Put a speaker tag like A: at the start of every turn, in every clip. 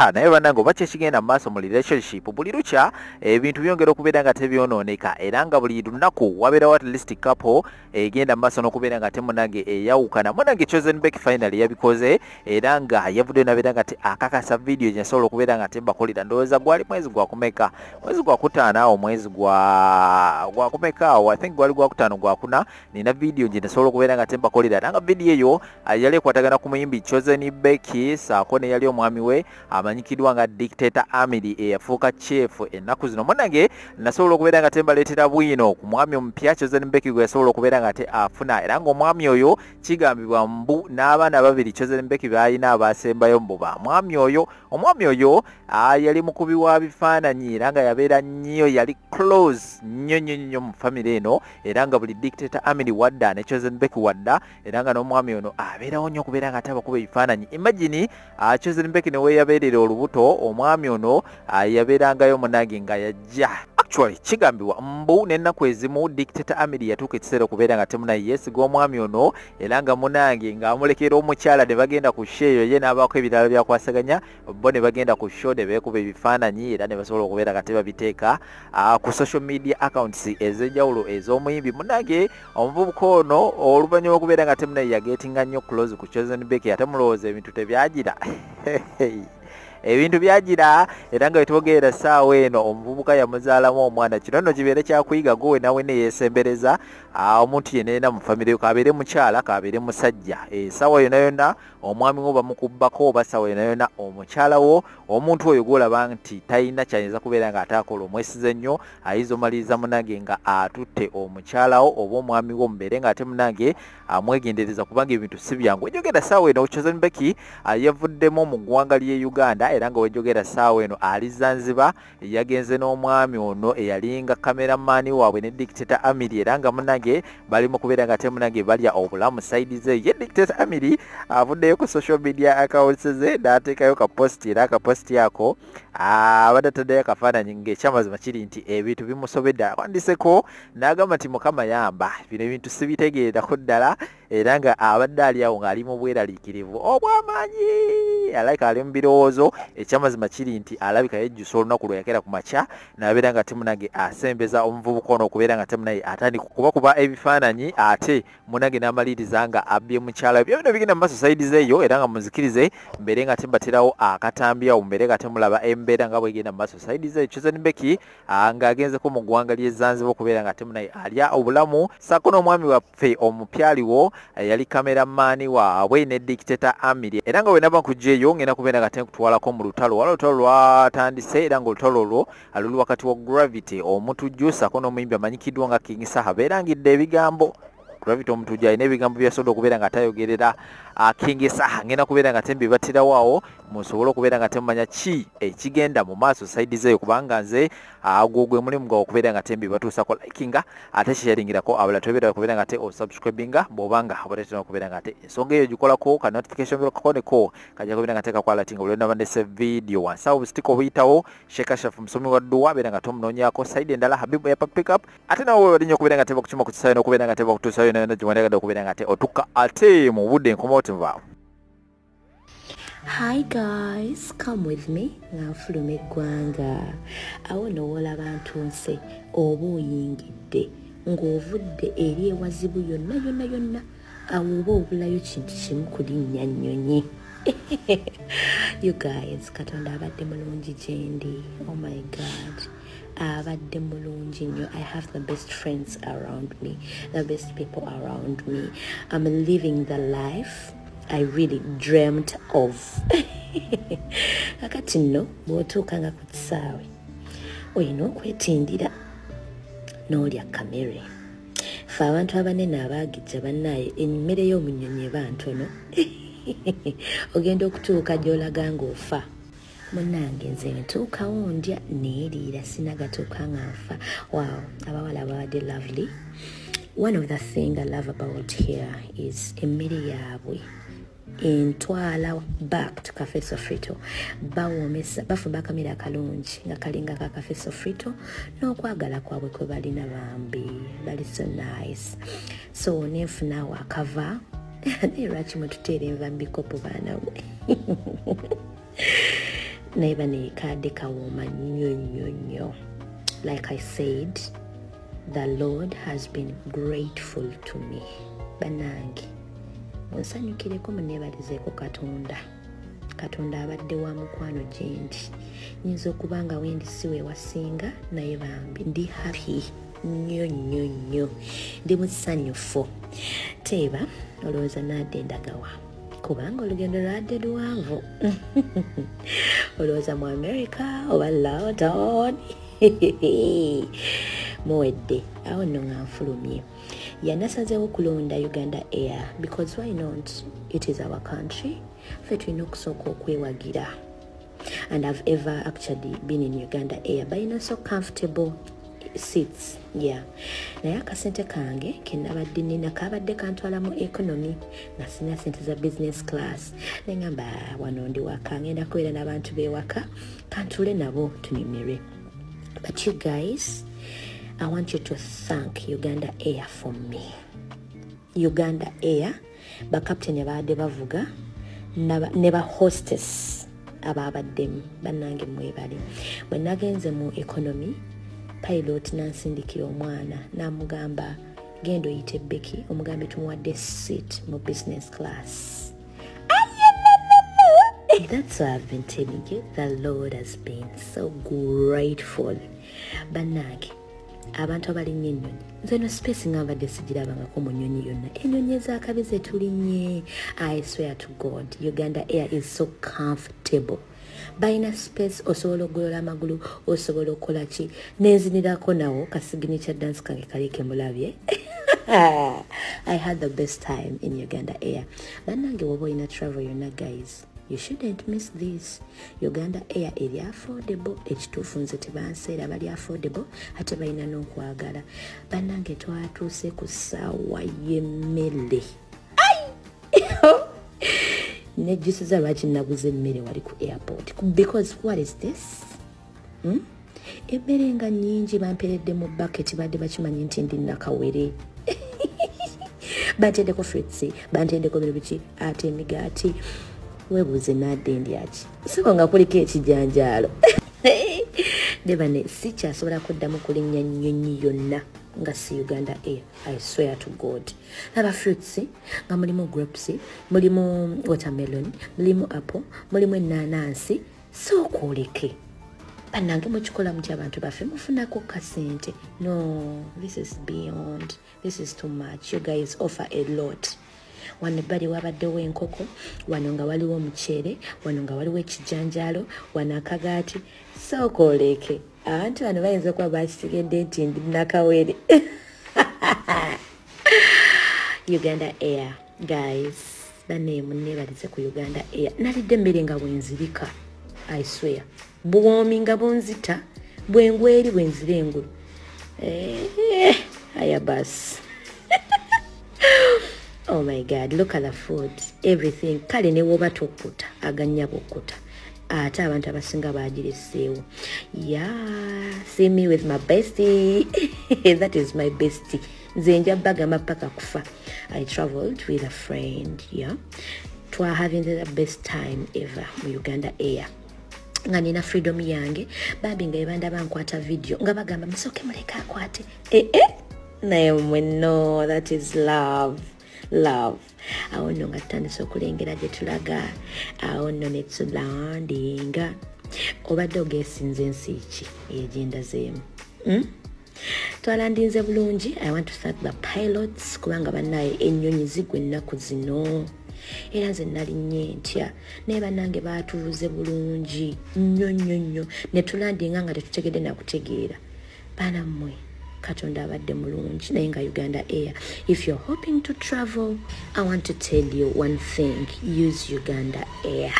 A: naye bannange oba kyekigenda mu maaso mu relationship buli lukya ebintu byongera okubeera nga tebyonooneka era nga buli lunaku wabeerawo at least couple egenda mu maaso n'okubeera nga temunange eyawukana. Munange Chosen Becky finally yabikoze era nga yavudde nabeera nga akakasa video gye yasobola okubeera nga tembakolera. Ndowooza gwali mwezi gwa kumeka, mwezi gwa kutaano awo, mwezi gwa kumeka awo, I think gwali gwa kutaano gwa kuna, nina video gye nasobola okubeera nga tembakolera era nga video eyo yali ekwatagana ku muyimbi Chosen Becky saako ne yali omwami we amanyikidwa nga Dictator Amiri eyafuuka chef ennaku zino. Munange nasobola okubeera nga tembaleetera bwino ku mwami omupya Chosen Becky gwe yasobola okubeera nga afuna era nga omwami oyo kigambibwa mbu n'abaana babiri Chosen Becky balina abasembayo mbu ba mwami oyo. Omwami oyo yali mukubi wa bifaananyi era nga yabeera nnyo, yali close nnyo mu family eno era nga buli Dictator Amiri wadda ne Chosen Becky wadda era nga n'omwami ono abeerawo nnyo okubeera nga tabakuba ebifaananyi. Imagine Chosen Becky ne weeyabeerera olubuto, omwami ono yabeerangayo munange nga yajja actually kigambibwa mbu n'ennaku ezimu Dictator Amiri yatuuka ekiseera okubeera nga temunaye yeesiga omwami ono era nga munange ng'amulekera omukyala ne bagenda ku sheeyo ye n'abaako ebirala byakwasaganya bo ne bagenda ku show ne beekuba ebifaananyi era ne basobola okubeera nga tebabiteeka ku social media accounts ez'enjawulo ez'omuyimbi. Munange omuvubuka ono oluvannyuma okubeera nga temunaye yageetinga nnyo close ku Chosen Becky ate mulowooza ebintu tebyagira ebintu byagira era nga wetwogerera ssaawa eno omuvubuka yamuzaalamu omwana. Kino nno kibeere kyakuyiga gwe nawe ne yeesembereza omuntu yenna mu famire kabeere mukyala kabeere musajja. Essaawa yonna yonna omwami wo bamukubbako oba ssaawa yonna yonna omukyala wo omuntu oyo gwolaba nti talina kyayinza kubeera nga ataakola omwesize nnyo ayinza omaliriza munange nga atutte omukyala wo oba omwami wo mubeere nga ate munange amwegendereza kubanga ebintu si byangu. Wejjogera ssaawa eno Chosen Becky yavuddemu mu ggwanga ly'e Uganda era nga wejjogera ssaawa eno ali Zanzibar yagenze n'omwami ono eyalinga kameramaani waabwe ne Dictator Amiri era nga munange bali mu kubeera nga temunange balya obulamu side ze. Ye Dictator Amiri avuddeyo ku social media accounts ze n'ateekayo kaposti era akaposti ako abadde ataddeyo akafaananyi ng'ekyamazima kiri nti ebintu bimusobedde. Akwandiseko n'agamba nti Mukama yamba bino ebintu sibitegeerako ddala era nga abadde ali awo ng'ali mu bweraliikirivu obw'amaanyi alayika ali mu birowoozo. Ekyamazima kiri nti alabika yejjusa olunaku lwe yakera ku makya n'abeera nga temunange asembeza omuvubuka ono okubeera nga temunaye atandika kubakuba ebifaananyi ate munange n'amaliriza nga abbye mukyala. Ebyo bino bigenda mu maaso sayidi zeeyo era nga muzikirize mbeere nga tembaterawo akatambi awo mbeere nga temulaba embeera nga bwegenda mu maaso sayidi zeeyo. Chosen Becky ng'agenzeko mu ggwanga ly'e Zanzibar okubeera nga temunaye alya obulamu saako n'omwami waffe omupyaliwo yali kameramaani waabwe ne Dictator Amiri era nga wenaba nkugjeeyo ngenda kubeera nga tenkutwalako mu lutalo wala olutalo lwatandise era nga olutalo olwo luli wakati wa Gravity omutujju saako n'omuyimbi amanyikiddwa nga King Saha beerangidde ebigambo Gravity omutujju alina ebigambo byasobola okubeera nga tayogerera King Saha. Ngenda kubeera nga tembibatirawo awo musobole okubeera nga temumanya ki ekigenda mu maaso sayidi zeeyo kubanga nze gwo gwe mulimu gwa okubeera nga tembibatuusako likinga ate sharingirako abala tobeera okubeera nga te osubscribinga bw'obanga abotetera okubeera nga te ensonga eyo gikolako ka notification bell kakoneko kajja kubeera nga tekakwalatinga buli naba ndese video wansawo obusitiko obuyitawo Sheka Shafu musomi wa dduwa abeera nga tomunoonyaako sayidi endala Habibu ya pick up ate nawe walinnya okubeera nga teba kukyuma ku kisayo n'okubeera nga teba kutuusayo nayona gyewandagadde okubeera nga te otukka ate mu budde nkomootimuvaawo.
B: Hi guys, come with me. Nafuluma eggwanga. Awo n'owolaba ntunse oba oyingidde ng'ovudde eri ewazibu yonna awo oba obulayo kintu kimu ku linnya nnyonyi. You guys, Katonda abadde mulungi gye ndi. Oh my God. Abadde mulungi nnyo. I have the best friends around me, the best people around me. I'm living the life I really dreamt of. Kakati nno bw'otuukanga ku kisaawe olina okwetindira n'olya kamere. Ffe abantu abanene abaagijja bannaye emmere y'omunyonyi eba ntono. Ogenda okutuuka gy'olaga ng'ofa. Munnange nze ntuukawo ndya neeriira sinagatuuka nga nfa. Wow, abawala babadde lovely. One of the things I love about here is emmere yaabwe entwala back to Cafe Sofrito. Bawomesa bafumba akamira akalungi nga kalinga ka Cafe Sofrito n'okwagala kwabwe kwe balina bambi. That is so nice. So nenfunawo akava naye lwaki mwe tuteera enva mu bikopo baana mwe. neba ne kade kawooma nnyo. Like I said, the Lord has been grateful to me. Banange onsanyukireko muneebalizeeko Katonda abadde wa mukwano gyendi. Nyinza okuba nga wendi si we wasinga naye bambi ndi happy nnyo. Ndi musanyufu. Teeba olowooza nadde endagawa kubanga olugendo lwadde luwanvu. Olowooza mu America oba London. Muwedde awo nno nga nfulumye. Yanasazeewo kulonda Uganda Air because why not? It is our country. Ffe tulina okusooka okwewagira. And I've ever actually been in Uganda Air, but so comfortable seats. Yeah. Naye akasente kange kenabadde nina kabadde kantwala mu economy nga sina sente za business class. Nengamba wano ndi waka ngenda kubeera n'abantu b'ewaka kantule nabo tunyumirwe. But you guys, I want you to thank Uganda Air for me. Uganda Air, ba captain abadde bavuga, ne ba hostess ababaddemu bannange mwebali. Bwe nagenze mu economy, pilot nansindikira omwana namugamba genda oyite Becky omugambe tumuwadde seat mu business class. That's why I've been telling you, the Lord has been so grateful. Bannange abantu abalinnye ennyonyi nze no space nga mbadde sigirabangako mu nnyonyi yonna. Ennyonyi ez'akabi ze tulinnye. I swear to God, Uganda Air is so comfortable. Balina space osobola okugolola amagulu, osobola okukola ki, nezinirako nawo kasignature dance kange kaleke mulabye. I had the best time in Uganda Air. Bannange woba olina travel yonna guys, you shouldn't miss this. Uganda Air eri affordable. Ekituufu nze tebanseera bali affordable ate balina n'okwagala. Bannange twatuuse ku ssaawa y'emmere. Nejjusiza lwaki naguze emmere wali ku airport because what is this? Emmere nga nnyingi bamperedde mu bucket badde bakimanyi nti ndi nakawere. Bantendeko fruits, bantendeko bino biki ate emigaati. Webuuze nadde ndyaki siko nga kuliko ekijanjaalo. Nebane sikyasobola kuddamu kulinnya nnyonyi yonna nga si Uganda Air. I swear to God. Laba fruits nga mulimu grapes, mulimu watermelon, mulimu apple, mulimu ennaanansi. So kwoleke bannange mukikola mutya abantu baffe mufunako kasente. No, this is beyond. This is too much. You guys offer a lot. Wano bali wabaddewo enkoko, wano nga waliwo omuceere, wano nga waliwo ekijanjaalo, wano akagaati. So kwoleke abantu bano bayinza okuba bakitegedde nti ndi nakawere. Uganda Air guys, banne munneebalize ku Uganda Air. Nalidde emmere nga bwenzirika. I swear buwoomi nga bunzita bwengweri bwenzira engulu. Aya basi. Oh my God, look at the food, everything. Kale ne woba tokuta aganya bokuta ate abantu abasinga bagireseewo. Yeah, see me with my bestie. That is my bestie. Nze nja bagamba paka kufa. I traveled with a friend. Yeah, twa having the best time ever mu Uganda Air. Nga nina freedom yange babi nga ebanda bankwata video nga bagamba musoke muleka akwate. Naye mwe no, that is love. Awo nno nga tutandise okulengera gye tulaga. Awo nno ne tulandinga. Obadde ogeesinze ensi ki egyendazeemu? Twalandinze bulungi. I want to thank the pilots kubanga bannaye ennyonyi zigwa ennaku zino. Era nze nalinnye ntya naye bannange baatuuze bulungi nnyo ne tulandinga nga tetutegedde nakutegeera. Baana mmwe Katonda abadde mulungi naye nga Uganda Air. If you're hoping to travel, I want to tell you one thing. Use Uganda Air.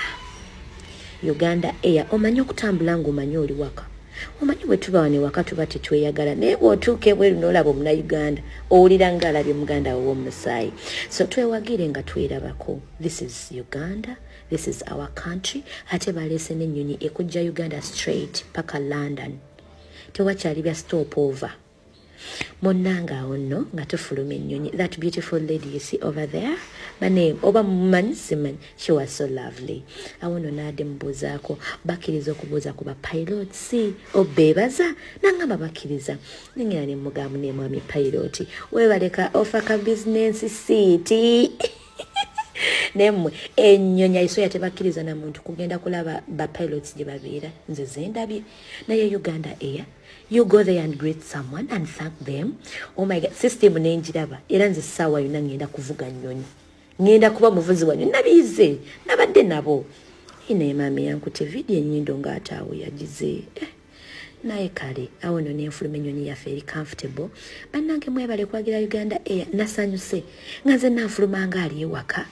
B: Uganda Air. Omanyi okutambula ng'omanyi oli waka. Omanyi bwe tuba wano ewaka tuba tetweyagala naye bw'otuuka ebweru n'olaba Omunnayuganda owulira ng'alabye Muganda w'omusaayi. So twewagire nga twerabako. This is Uganda. This is our country. Ate baleese n'ennyonyi ekujja Uganda straight paka London. Tewakyali bya stop over. Monanga ono nga tufuluma ennyonyi. That beautiful lady you see over there, bane oba mumanyi simanyi, she was so lovely. Awono nade mbuzaako bakkiriza okubuuza ku bapilots obeebaza nangamba bakkiriza nengera ne mugamu ne mwami pilot webaleka offer ka business seat nemwe ennyonyi ayiso yatebakkiriza na muntu kugenda kulaba bapilots gye babeera nze zendabye naye Uganda Air. You go there and greet someone and thank them. Oh my God, system nenjiraba era nze ssaawa yonna ngenda kuvuga nnyonyi, ngenda kuba muvuzi wanyu nabize nabadde nabo ine mami yankute video ennyindo ng'ataawo yagize naye kale awono nenfuluma ennyonyi yaffe eri comfortable. Bannange mwebale kwagira Uganda Air, nasanyuse nga nze nanfuluma nga ali ewaka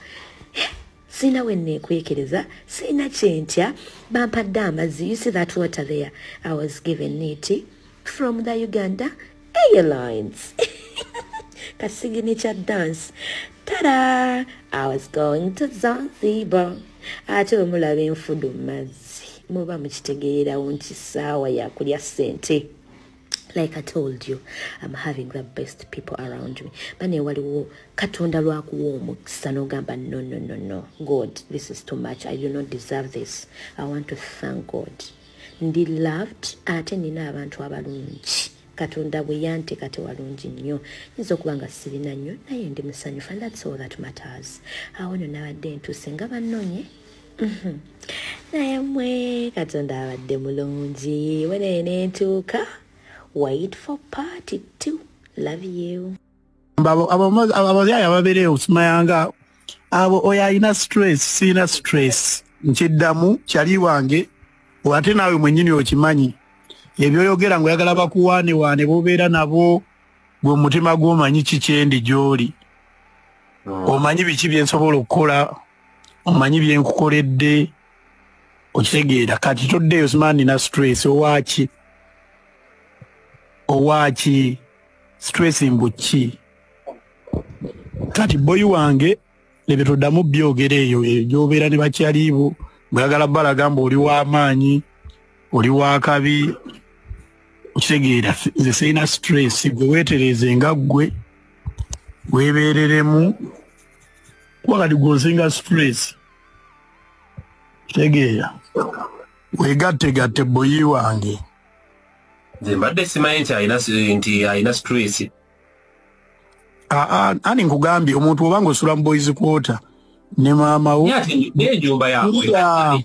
B: sina wenneekwekereza sina kyentya bampadde amazzi. You see that water there, I was given it from the Uganda Airlines. A signature dance. Ta-da! I was going to Zanzibar. Ate omulaba enfudu mazzi muba mukitegeererawo nti ssaawa yakulya ssente. Like I told you, I'm having the best people around me. Bane waliwo katonda lwakuwa omukisa n'ogamba no. God, this is too much. I do not deserve this. I want to thank God. Ndi loved ate nina abantu abalungi. Katonda bwe yanteeka tewalungi nnyo. Nyiza okuba nga sirina nnyo naye ndi musanyufu, and that's all that matters. Awo nno nabadde ntuuse nga bannonye. Naye mwe Katonda abadde mulungi. Wene nentuuka. Wait for party 2. Love you.
C: Abazaaya ababeerewo simayanga abo oyo alina stress sina stress nkiddamu kyali wange ate naawe mwennyini okimanyi ebyoyogera ngoyagala bakuwaane bobeera nabo gwe mutima gw'omanyi kikyendi gy'oli omanyi biki bye nsobola okukola omanyi bye nkukoledde okitegeera kati toddeeyo simanyi nina stress owaki stress mbuki kati boyi wange lebe toddamu byogera eyo gyobeera ne bakyaliibo bweyagala balagamba oli w'amaanyi oli w'akabi okitegeera nze sirina stress gwe weetereeze nga ggwe weebeereremu kuba kati gw'osinga stress kitegeera weegattegatte boyi wange
D: nze mbadde simanyi nti alina stress.
C: Ani nkugambye omuntu oba ng'osula mu boys quarter ne maama wo
D: n'enjumba yaabwe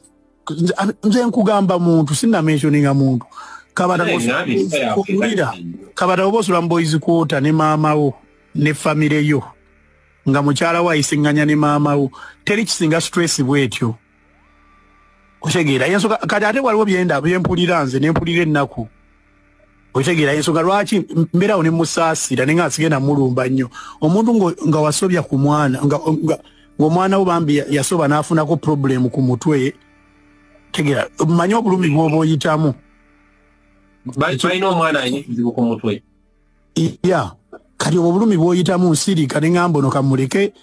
C: nze nkugamba muntu sinna mentioninga muntu kabata oba osula mu boys quarter ne maama wo ne famire yo nga mukyala wo ayisiŋŋanya ne maama wo teri kisinga stress bwetyo otegeera yensoga kati ate waliwo byempulira nze nempulira ennaku otegeera ensonga lwaki mbeerawo ne musaasira ne nga asigenda mulumba nnyo omuntu nga wasobya ku mwana ng'omwana wo bambi yasoba n'afunako problem ku mutwe tegeera manyi obulumi bw'oba oyitamu
D: balina omwana alina ekizibu ku mutwe
C: kati obwo obulumi bw'oyitamu nsirika ne ngamba ono kamuleke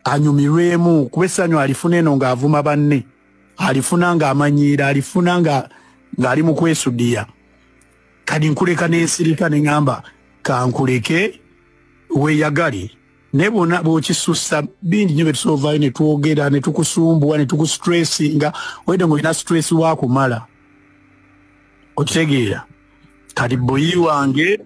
C: anyumirwemu kuba essanyu alifuna eno ng'avuma banne alifuna ng'amanyiira alifuna ng'ali mu kwesudiya kadi nkuleka n'ensirika ne ngamba kankuleke weeyagale naye bonna bw'okisussa bingi nnyo betusovayo ne twogera ne tukusumbuwa ne tukusitressinga oyedde ng'olina stress waakumala okitegeera kati boyi wange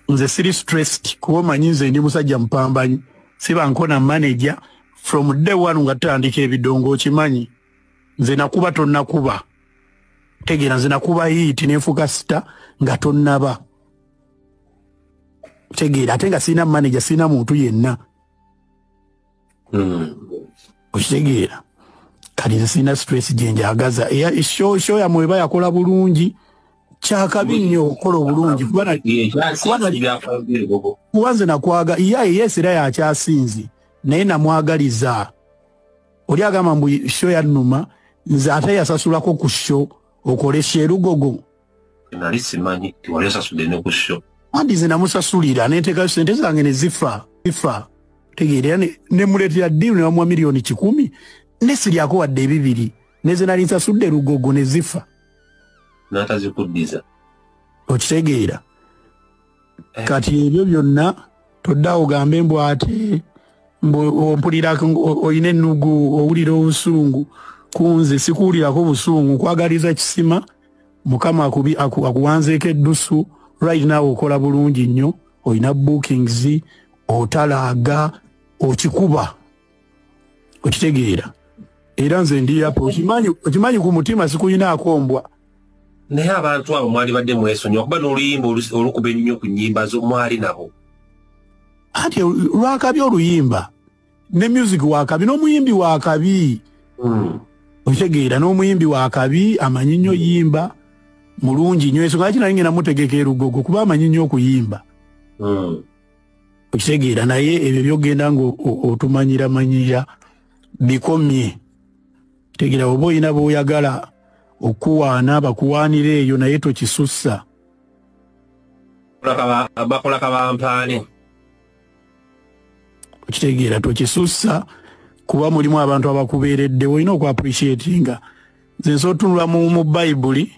C: nze siri stressed kuba omanyi nze ndi musajja mupambanyi siba nkona manager from day one nga tutandika ebidongo okimanyi nze nakuba tonnakuba tegeera nze nakuba yiiti nenfuka sita nga tonnaba tegeera ate nga sirina manager sirina muntu yenna okitegeera kati nze sirina stress gye njagaza show yamwe eba yakola bulungi kyakabi nnyo okukola obulungi kuba nze nakwaga yes era yakyasinzi naye namwagaliza oli agamba mbu show yannuma nze ate yasasulako ku show okolesha erugogo
D: nali simanyi tiwali osasudde ne ku show
C: andi nze namusasulira nenteekayo sente zange ne zifa tegeera ne muleetera ddiiru ne bamuwa miliyoni 100 ne siryako wadde 2 neze nali nsasudde erugogo ne zifa
D: n'atazikuddiza
C: okitegeera kati ebyo byonna todda ogambe mbu ate ompulira oyina ennugu owulira obusungu kunze sikuwulirako busungu kwagaliza kisima mukama akuwanzeeko eddusu right now okola bulungi nnyo oyina bookings otalaaga okikuba okitegeera era nze ndi apo okimanyi ku mutima sikuyinaako mbwa
D: naye abantu abo mwali badde mwesonyiwa kuba n'oluyimba olukuba ennyo ku nnyimba zo mwali nabo
C: ati lwakabi oluyimba ne music wakabi n'omuyimbi wakabi okitegeera n'omuyimbi wakabi amanyi nnyo yimba mulungi nnyo ensonga laki nali ngenda mutegeka erugogo kuba amanyi nnyo okuyimba okitegeera naye ebyo byogenda ng'otumanyira bikomye kitegeera oba oyina b'oyagala okuwaana bakuwaanira eyo naye tokisussa
D: bakola kabampaane
C: okitegeera tokisussa kuba mulimu abantu abakubeeredde olina okuappreciatinga nze nsobola otunula mu bayibuli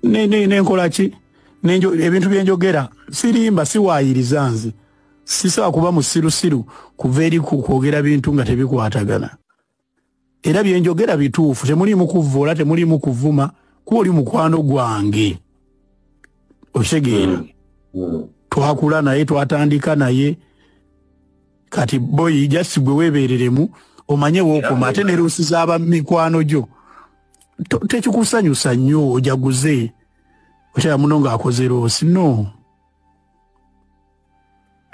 C: nenkola ki ebintu byenjogera sirimba siwaayiriza nze sisawa kuba musirusiru kuva eri kwogera bintu nga tebikwatagana era byenjogera bituufu temulimu kuvvoola temulimu kuvuma kuba oli mukwano gwange okitegeera twakula naye twatandika naye kati boyi jasi gwe weebereremu omanye wookoma ate ne luusi z'aba mikwano gyo tekikusanyusa nnyo ojaguze okyala muno ng'akoze loosi no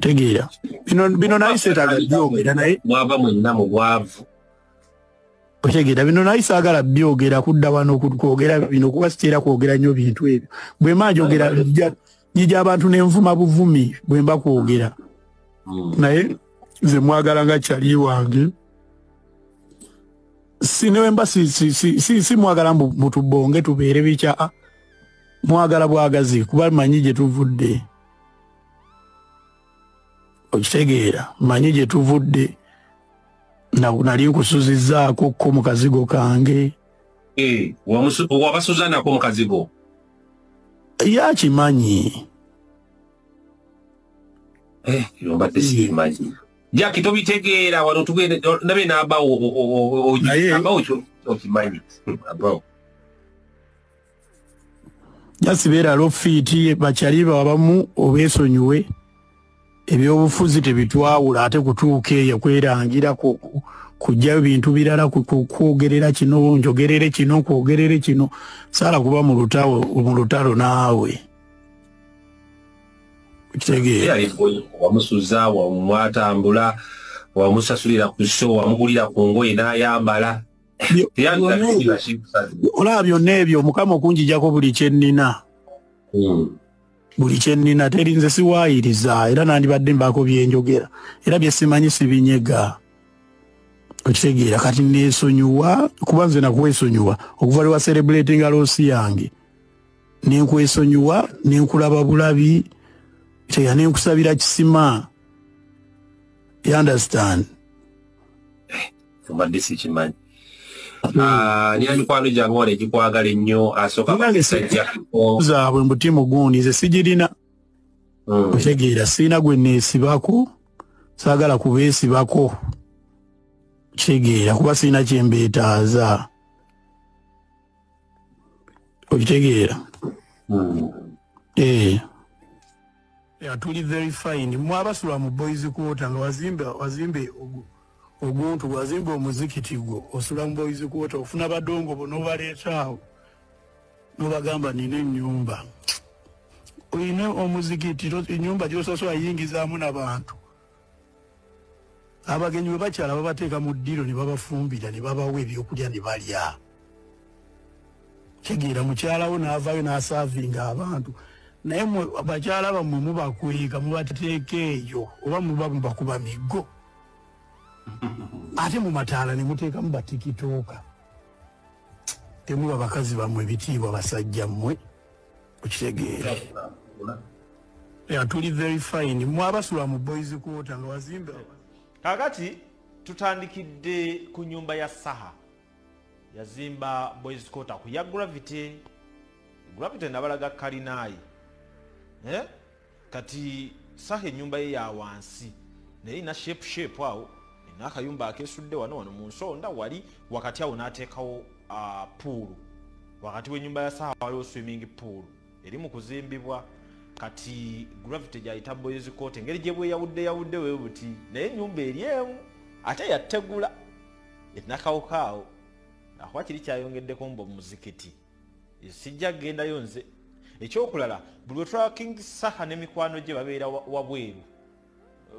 C: tegeera bino naye seetaaga byogera naye
D: mwava mwenna mu bwavu
C: otegeera bino naye saagala byogera kudda wano kwogera bino kuba siteera kwogera nnyo bintu ebyo bwe mba njogera nyija abantu n'envuma buvumi bwe mba kwogera naye nze mwagala nga kyali wange sinewemba si mwagala mutubonge tubeere bikya mwagala bwagazi kuba manyi gye tuvudde okitegeera manyi gye tuvudde nali nkusuzizaako ko mu kazigo kange
D: wabasuzanako mu kazigo
C: yakimanyi
D: mbadde simanyi jaki tobitegeera wano tugende nabe n'abawo okimanyi abawo
C: jasibeera lofiiti bakyali babamu obeesonyiwe ebyobufuzi tebitwawula ate kutuuka eyo kwerangira kujjayo bintu birala kwogerera kino njogerere kino kwogerere kino saala kuba mu lutalo naawe kitegeera
D: wamusuza wamwatambula wamusasulira ku show wamugulira ku ngoye n'ayambala olaba byonna ebyo mukama okunjijjako buli kyennina buli kyennina teri nze siwaayiriza era nandibadde mbaako byenjogera era byesimanyi sibinyega okitegeera kati neesonyiwa kuba nze nakwesonyiwa okuva lwe celebratinga loosi yange nenkwesonyiwa nenkulaba bulabi kitegeera nenkusabira kisima you understand mbadde sikimanyi niya mikwano gyange wano egikwagala ennyo asooka
C: zaabwe mbutimu gundi nze sigirina okitegeera siina gwe neesibako saagala kubeesibako kitegeera kuba siina kyembeetaaza okitegeera tuli very fine mwabasula mu boys quarter nga wazimbe oguntu wazimbe omuzikiti gwo osula mu boys quarter ofuna badongo bo n'obaleeta awo n'obagamba nina ennyumba oyina omuzikiti ennyumba gy'osasula yingizaamu n'abantu abagenyi bwe bakyala babateeka mu ddiro ne babafumbira ne babawa ebyokulya ne balya tegeera mukyalawo n'avaayo n'asaavinga abantu naye bakyala bammwe mubakweka mubateeka eyo oba muba mubakuba miggo ate mu mataala ne muteekamu batikitooka temuba bakazi bammwe bitiibwa basajja mmwe okitegeera tuli very fine mwabasula mu boys quarter nga wazimbe
E: kakati tutandikidde ku nyumba ya Saha yazimba boys quarter ku ya Gravity nabalaga Kalinayi kati saha ennyumba ye ya wansi naye ina shape awo n'akayumba akesudde wano mu nsonda wali wakati awo n'ateekawo puulu wakati w'ennyumba ya saha waliwo swimming pool eri mu kuzimbibwa kati gravity gyayita boys court engeri gye bweyawudde we buti naye ennyumba eri emu ate yattegula enakawokaawo akuba kiri kyayongeddeko mbo muzikiti sijja kugendayo nze ekyokulala buli lwe King Saha n'emikwano gye babeera wabweru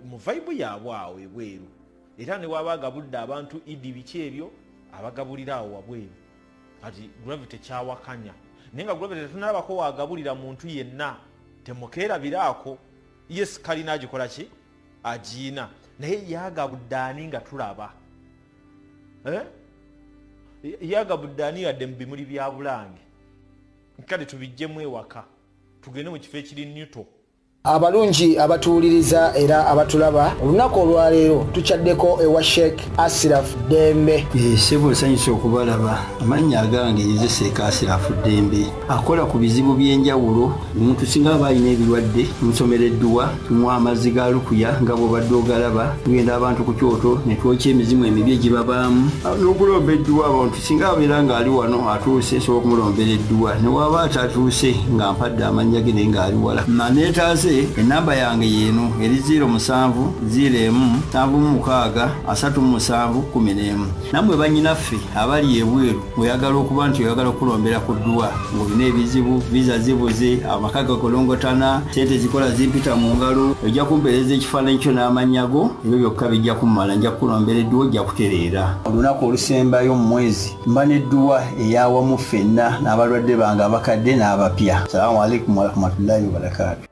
E: mu vibe yaabwe awo ebweru era ne waba agabudde abantu idi biki ebyo abagabulira awo wabweru kati gravity kyawakanya naye nga gravity tetunalabako wagabulira muntu yenna temukeerabiraako yes kalina agikola ki agiina naye yagabudde ani nga tulaba yagabudde ani yadde mu bimuli bya bulange kale tubijjemu ewaka tugende mu kifo ekiri neutral.
F: Abalungi abatuuliriza era abatulaba olunaku olwaleero tuchaddeko ewa Sheikh Ashraf Dembe.
G: Sebo sanyusa okubalaba amannya agange yeze Sheikh Ashraf Dembe akola ku bizibu by'enjawulo omuntu singa balina ebirwadde musomereddwa tumwa amazzi ga lukuya nga bw'obadde ogalaba tugenda abantu ku kyoto ne twokya emizimu emibi egibabaamu n'okulombeddwa abantu singa abeera ng'ali wano atuuse sobola okumulombereddwa ne waba atatuuse nga mpadde amannya ge naye ng'ali wala maneetaase enamba yange yeno eri 0707363711 namwe banyinaffe abali ebweru oyagala okuba nti oyagala okulombera ku ddwa ng'olina ebizibu viza zibuze amaka gakolongotana sente zikola zimpita mu ngalo ojja kumpeereza ekifaananyi kyo n'amanyago ebyo byokka bijja kummala nja kukulombera eddwa ojja kutereera olunaku olusembayo mu mwezi mba n'eddwa eyawamu ffenna n'abalwadde bange abakadde n'abapya. Salaamu alaikum warahmatullahi wabarakatuh.